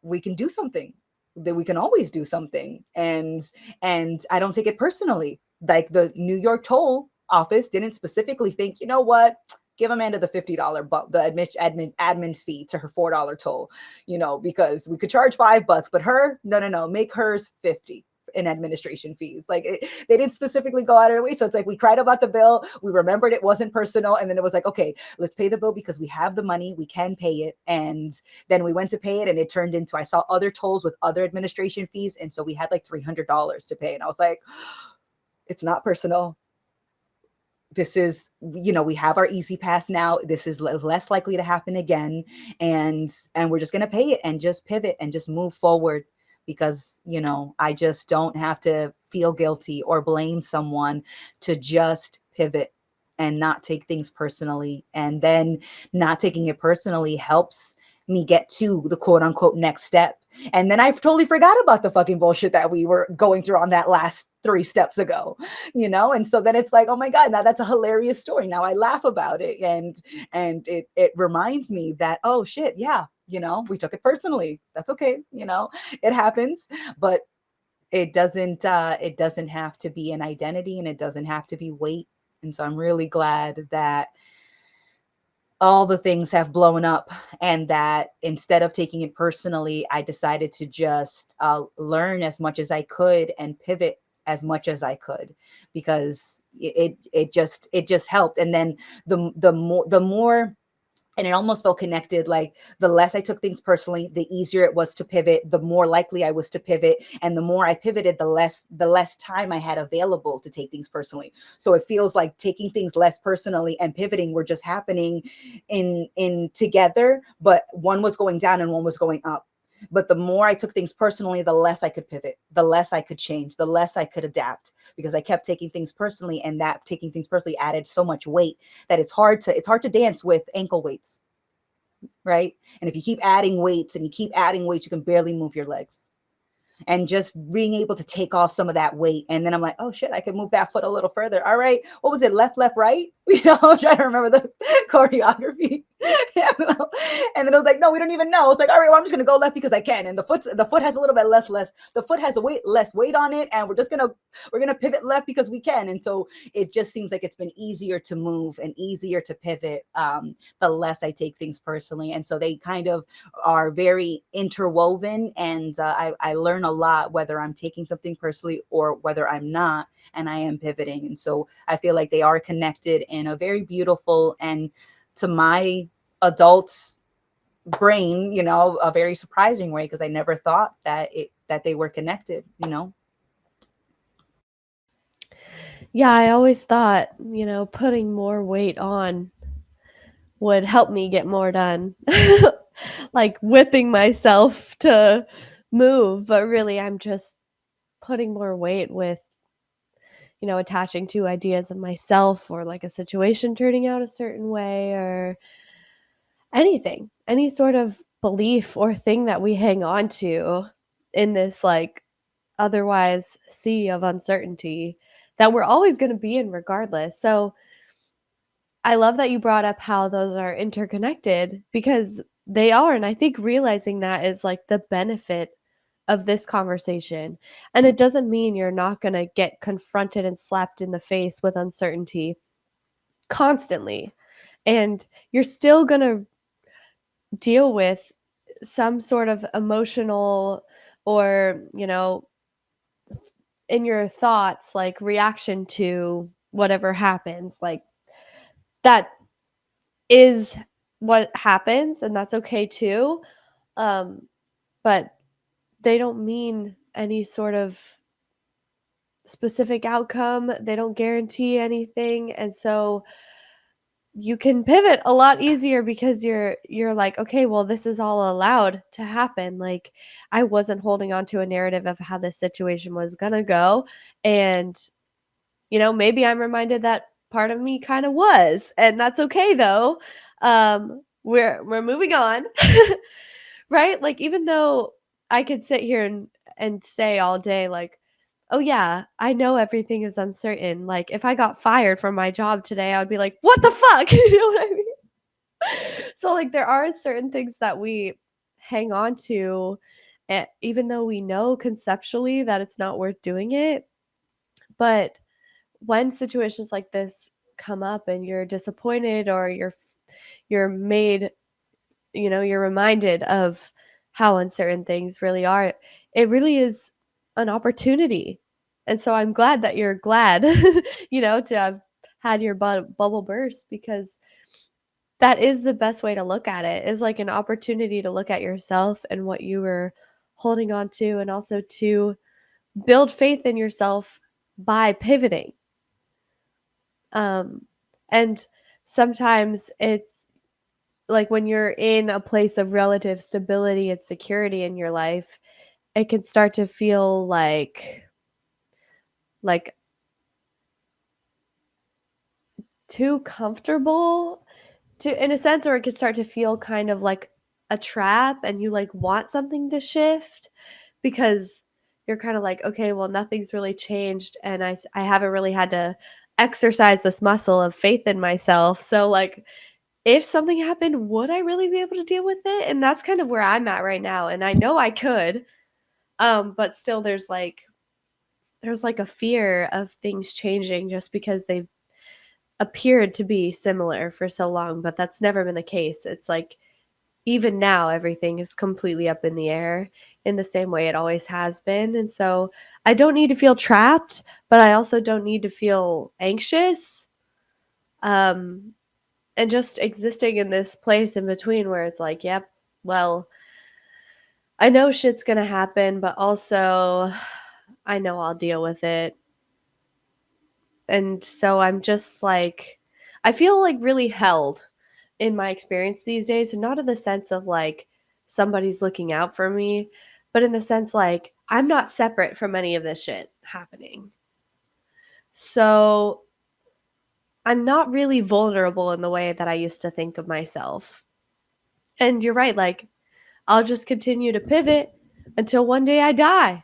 we can do something. That we can always do something. And I don't take it personally. Like, the New York toll office didn't specifically think, you know what, give Amanda the $50 bump, the admin fee to her $4 toll, because we could charge $5, but her, no, make hers 50 in administration fees. Like, they didn't specifically go out of their way. So it's like, we cried about the bill, we remembered it wasn't personal, and then it was like, okay, let's pay the bill because we have the money, we can pay it. And then we went to pay it, and it turned into, I saw other tolls with other administration fees, and so we had like $300 to pay, and I was like, it's not personal. This is, we have our easy pass now. This is less likely to happen again. And we're just going to pay it and just pivot and just move forward, because, I just don't have to feel guilty or blame someone to just pivot and not take things personally. And then not taking it personally helps me get to the quote unquote next step. And then I totally forgot about the fucking bullshit that we were going through on that last 3 steps ago, And so then it's like, oh my God, now that's a hilarious story. Now I laugh about it. And it reminds me that, oh shit, yeah, we took it personally. That's okay. It happens, but it doesn't have to be an identity, and it doesn't have to be weight. And so I'm really glad that all the things have blown up, and that instead of taking it personally, I decided to just learn as much as I could and pivot as much as I could, because it just helped. And then the more and it almost felt connected. Like, the less I took things personally, the easier it was to pivot, the more likely I was to pivot. And the more I pivoted, the less time I had available to take things personally. So it feels like taking things less personally and pivoting were just happening in together, but one was going down and one was going up. But the more I took things personally, the less I could pivot, the less I could change, the less I could adapt, because I kept taking things personally, and that taking things personally added so much weight that it's hard to dance with ankle weights, right? And if you keep adding weights and you keep adding weights, you can barely move your legs. And just being able to take off some of that weight. And then I'm like, oh shit, I can move that foot a little further. All right. What was it? Left, right? I'm trying to remember the choreography. Yeah, and then it was like, no, we don't even know. It's like, all right, well, I'm just gonna go left because I can. And the foot has a little bit less the foot has a less weight on it, and we're gonna pivot left because we can. And so it just seems like it's been easier to move and easier to pivot, the less I take things personally. And so they kind of are very interwoven, and I learn a lot whether I'm taking something personally or whether I'm not, and I am pivoting. And so I feel like they are connected in a very beautiful and, to my adult brain, a very surprising way, because I never thought that they were connected.
Yeah, I always thought, putting more weight on would help me get more done. Like whipping myself to move, but really I'm just putting more weight with, attaching to ideas of myself or like a situation turning out a certain way or anything, any sort of belief or thing that we hang on to in this like otherwise sea of uncertainty that we're always going to be in regardless. So I love that you brought up how those are interconnected because they are. And I think realizing that is like the benefit of this conversation. And it doesn't mean you're not going to get confronted and slapped in the face with uncertainty constantly. And you're still going to deal with some sort of emotional or, in your thoughts, like reaction to whatever happens. Like that is what happens, and that's okay too. Um, but they don't mean any sort of specific outcome. They don't guarantee anything. And so you can pivot a lot easier because you're like, okay, well, this is all allowed to happen. Like I wasn't holding on to a narrative of how this situation was gonna go. And, maybe I'm reminded that part of me kind of was. And that's okay though. We're moving on. Right? Like even though I could sit here and say all day, like, oh yeah, I know everything is uncertain. Like if I got fired from my job today, I would be like, what the fuck? You know what I mean? So like there are certain things that we hang on to, even though we know conceptually that it's not worth doing it. But when situations like this come up and you're disappointed or you're made, you're reminded of how uncertain things really are, it really is an opportunity. And so I'm glad that you're glad, to have had your bubble burst because that is the best way to look at it, is like an opportunity to look at yourself and what you were holding on to and also to build faith in yourself by pivoting. Um and sometimes it's like when you're in a place of relative stability and security in your life, it can start to feel like too comfortable to in a sense, or it can start to feel kind of like a trap and you like want something to shift because you're kind of like, okay, well nothing's really changed and I haven't really had to exercise this muscle of faith in myself. So like if something happened, would I really be able to deal with it? And that's kind of where I'm at right now. And I know I could. But still there's like a fear of things changing just because they've appeared to be similar for so long, but that's never been the case. It's like even now everything is completely up in the air in the same way it always has been. And so I don't need to feel trapped, but I also don't need to feel anxious. Um and just existing in this place in between where it's like, yep, well, I know shit's going to happen, but also I know I'll deal with it. And so I'm just like, I feel like really held in my experience these days, and not in the sense of like somebody's looking out for me, but in the sense like I'm not separate from any of this shit happening. So I'm not really vulnerable in the way that I used to think of myself. And you're right, like I'll just continue to pivot until one day I die.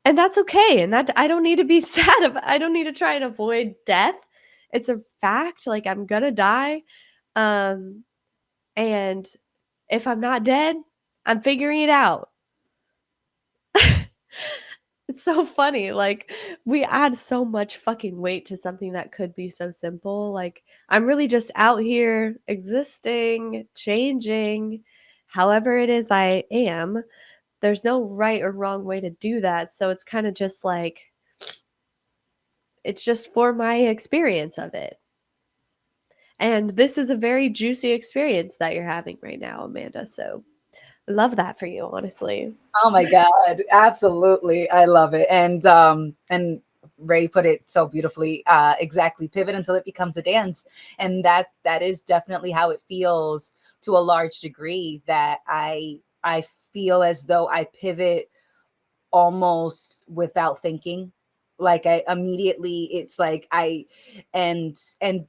And that's okay. And that I don't need to be sad about, I don't need to try and avoid death. It's a fact. Like I'm gonna die. And if I'm not dead, I'm figuring it out. It's so funny. Like, we add so much fucking weight to something that could be so simple. Like, I'm really just out here existing, changing, however it is I am. There's no right or wrong way to do that. So it's kind of just like, it's just for my experience of it. And this is a very juicy experience that you're having right now, Amanda. So I love that for you, honestly.
Oh my God, absolutely. I love it. And Ray put it so beautifully, exactly, pivot until it becomes a dance. And that is definitely how it feels to a large degree, that I feel as though I pivot almost without thinking. Like I immediately, it's like and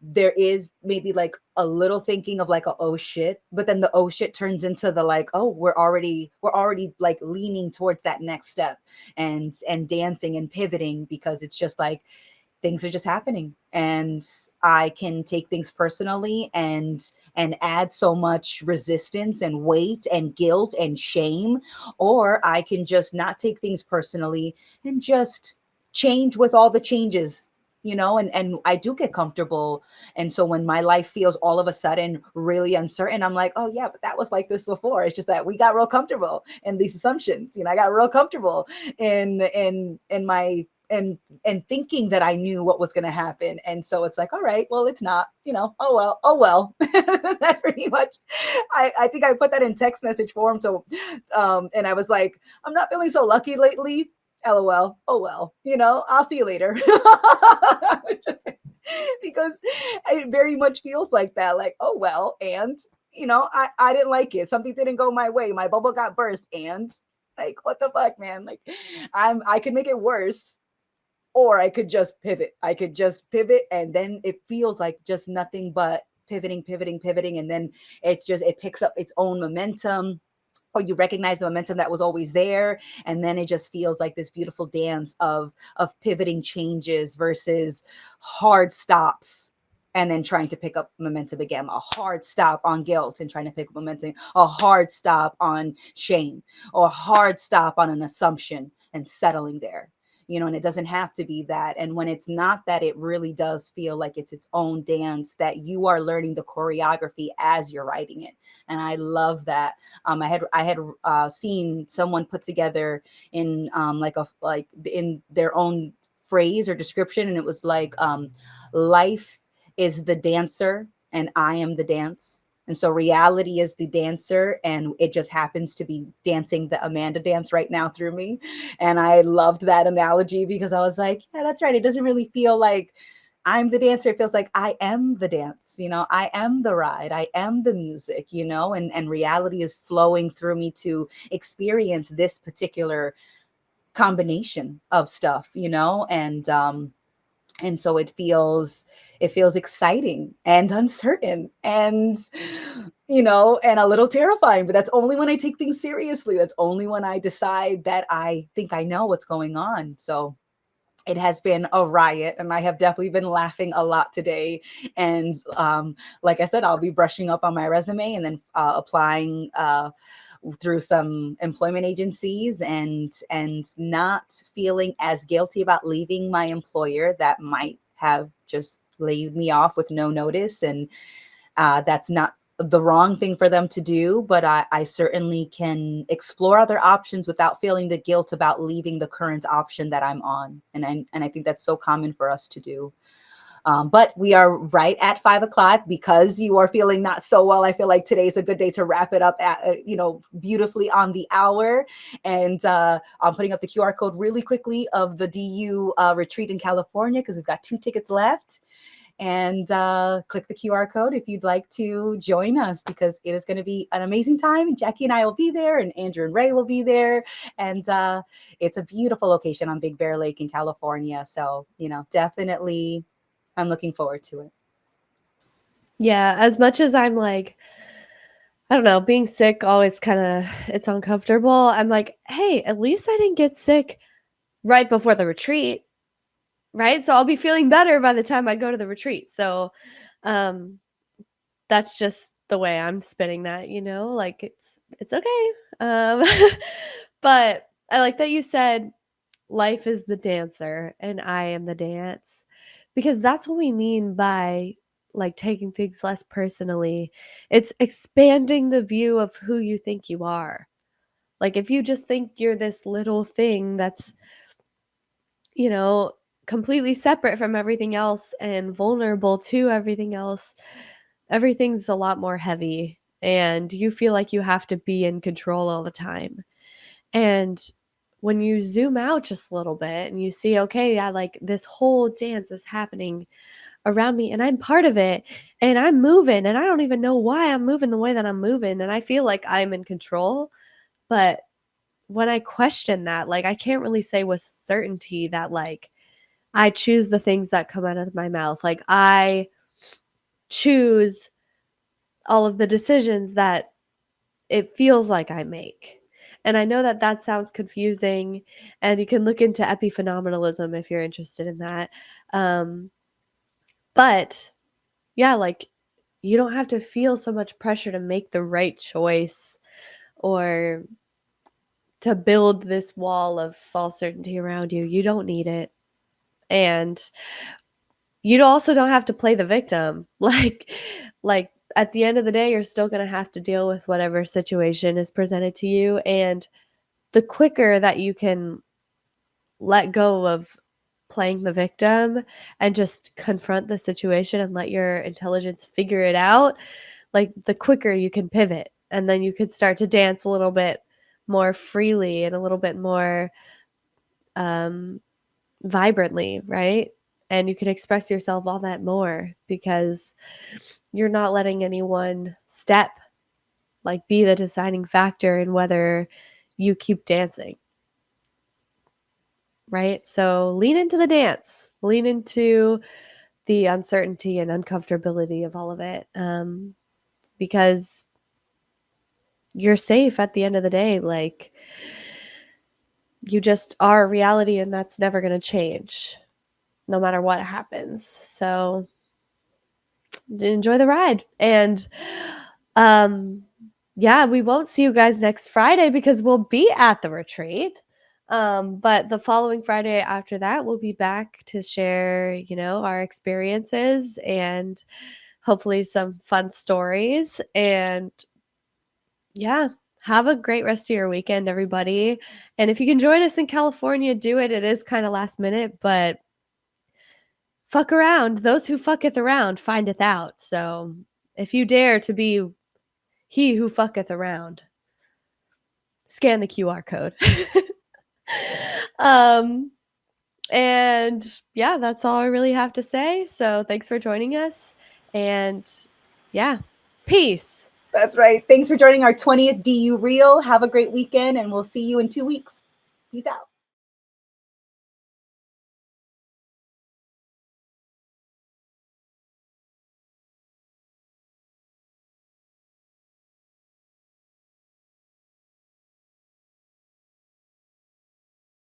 there is maybe like a little thinking of like a oh shit, but then the oh shit turns into the like, oh, we're already like leaning towards that next step, and dancing and pivoting, because it's just like things are just happening, and I can take things personally, and add so much resistance and weight and guilt and shame, or I can just not take things personally and just change with all the changes, and I do get comfortable. And so when my life feels all of a sudden really uncertain, I'm like, oh yeah, but that was like this before. It's just that we got real comfortable in these assumptions. I got real comfortable in my and thinking that I knew what was going to happen. And so it's like, all right, well, it's not, oh well, oh well. That's pretty much, I think I put that in text message form. So, and I was like, I'm not feeling so lucky lately. LOL. Oh well, I'll see you later. Because it very much feels like that. Like, oh well, and I didn't like it. Something didn't go my way. My bubble got burst, and like, what the fuck, man? Like, I could make it worse, or I could just pivot. I could just pivot, and then it feels like just nothing but pivoting, pivoting, pivoting, and then it picks up its own momentum, or you recognize the momentum that was always there, and then it just feels like this beautiful dance of pivoting changes versus hard stops, and then trying to pick up momentum again. A hard stop on guilt and trying to pick up momentum, a hard stop on shame, or a hard stop on an assumption and settling there. And it doesn't have to be that. And when it's not that, it really does feel like it's its own dance, that you are learning the choreography as you're writing it. And I love that. I had seen someone put together in like in their own phrase or description, and it was like, life is the dancer and I am the dance. And so reality is the dancer, and it just happens to be dancing the Amanda dance right now through me. And I loved that analogy, because I was like, yeah, that's right. It doesn't really feel like I'm the dancer. It feels like I am the dance, I am the ride, I am the music, and reality is flowing through me to experience this particular combination of stuff, and so it feels exciting and uncertain, and and a little terrifying, but that's only when I take things seriously. That's only when I decide that I think I know what's going on. So it has been a riot, and I have definitely been laughing a lot today. And like I said, I'll be brushing up on my resume, and then applying through some employment agencies, and not feeling as guilty about leaving my employer that might have just laid me off with no notice. And that's not the wrong thing for them to do, but I certainly can explore other options without feeling the guilt about leaving the current option that I'm on. And I think that's so common for us to do. But we are right at 5 o'clock, because you are feeling not so well. I feel like today's a good day to wrap it up at, beautifully on the hour. And I'm putting up the QR code really quickly of the DU retreat in California, because we've got 2 tickets left. And click the QR code if you'd like to join us, because it is going to be an amazing time. Jackie and I will be there, and Andrew and Ray will be there. And it's a beautiful location on Big Bear Lake in California. So, definitely I'm looking forward to it.
Yeah, as much as I'm like, I don't know, being sick always kind of it's uncomfortable. I'm like, hey, at least I didn't get sick right before the retreat, right? So I'll be feeling better by the time I go to the retreat. So, um, that's just the way I'm spinning that, like it's okay. Um but I like that you said life is the dancer and I am the dance, because that's what we mean by like taking things less personally. It's expanding the view of who you think you are. Like if you just think you're this little thing that's, you know, completely separate from everything else and vulnerable to everything else, everything's a lot more heavy and you feel like you have to be in control all the time. And when you zoom out just a little bit and you see, okay, yeah, like this whole dance is happening around me and I'm part of it and I'm moving and I don't even know why I'm moving the way that I'm moving and I feel like I'm in control. But when I question that, like I can't really say with certainty that like I choose the things that come out of my mouth. Like I choose all of the decisions that it feels like I make. And I know that that sounds confusing, and you can look into epiphenomenalism if you're interested in that. Um, but yeah, like you don't have to feel so much pressure to make the right choice or to build this wall of false certainty around you. You don't need it. And you also don't have to play the victim. Like at the end of the day, you're still going to have to deal with whatever situation is presented to you. And the quicker that you can let go of playing the victim and just confront the situation and let your intelligence figure it out, like the quicker you can pivot and then you could start to dance a little bit more freely and a little bit more um, vibrantly, right? And you can express yourself all that more because you're not letting anyone step, like be the deciding factor in whether you keep dancing. Right? So lean into the dance, lean into the uncertainty and uncomfortability of all of it, because you're safe at the end of the day. Like you just are reality, and that's never going to change, no matter what happens. So enjoy the ride, and um, yeah, we won't see you guys next Friday because we'll be at the retreat. But the following Friday after that, we'll be back to share, our experiences and hopefully some fun stories. And yeah, have a great rest of your weekend, everybody. And if you can join us in California, do it. It is kind of last minute, but fuck around. Those who fucketh around findeth out. So if you dare to be he who fucketh around, scan the QR code. um, and yeah, that's all I really have to say. So thanks for joining us. And yeah, peace.
That's right. Thanks for joining our 20th DU Reel. Have a great weekend, and we'll see you in 2 weeks. Peace out.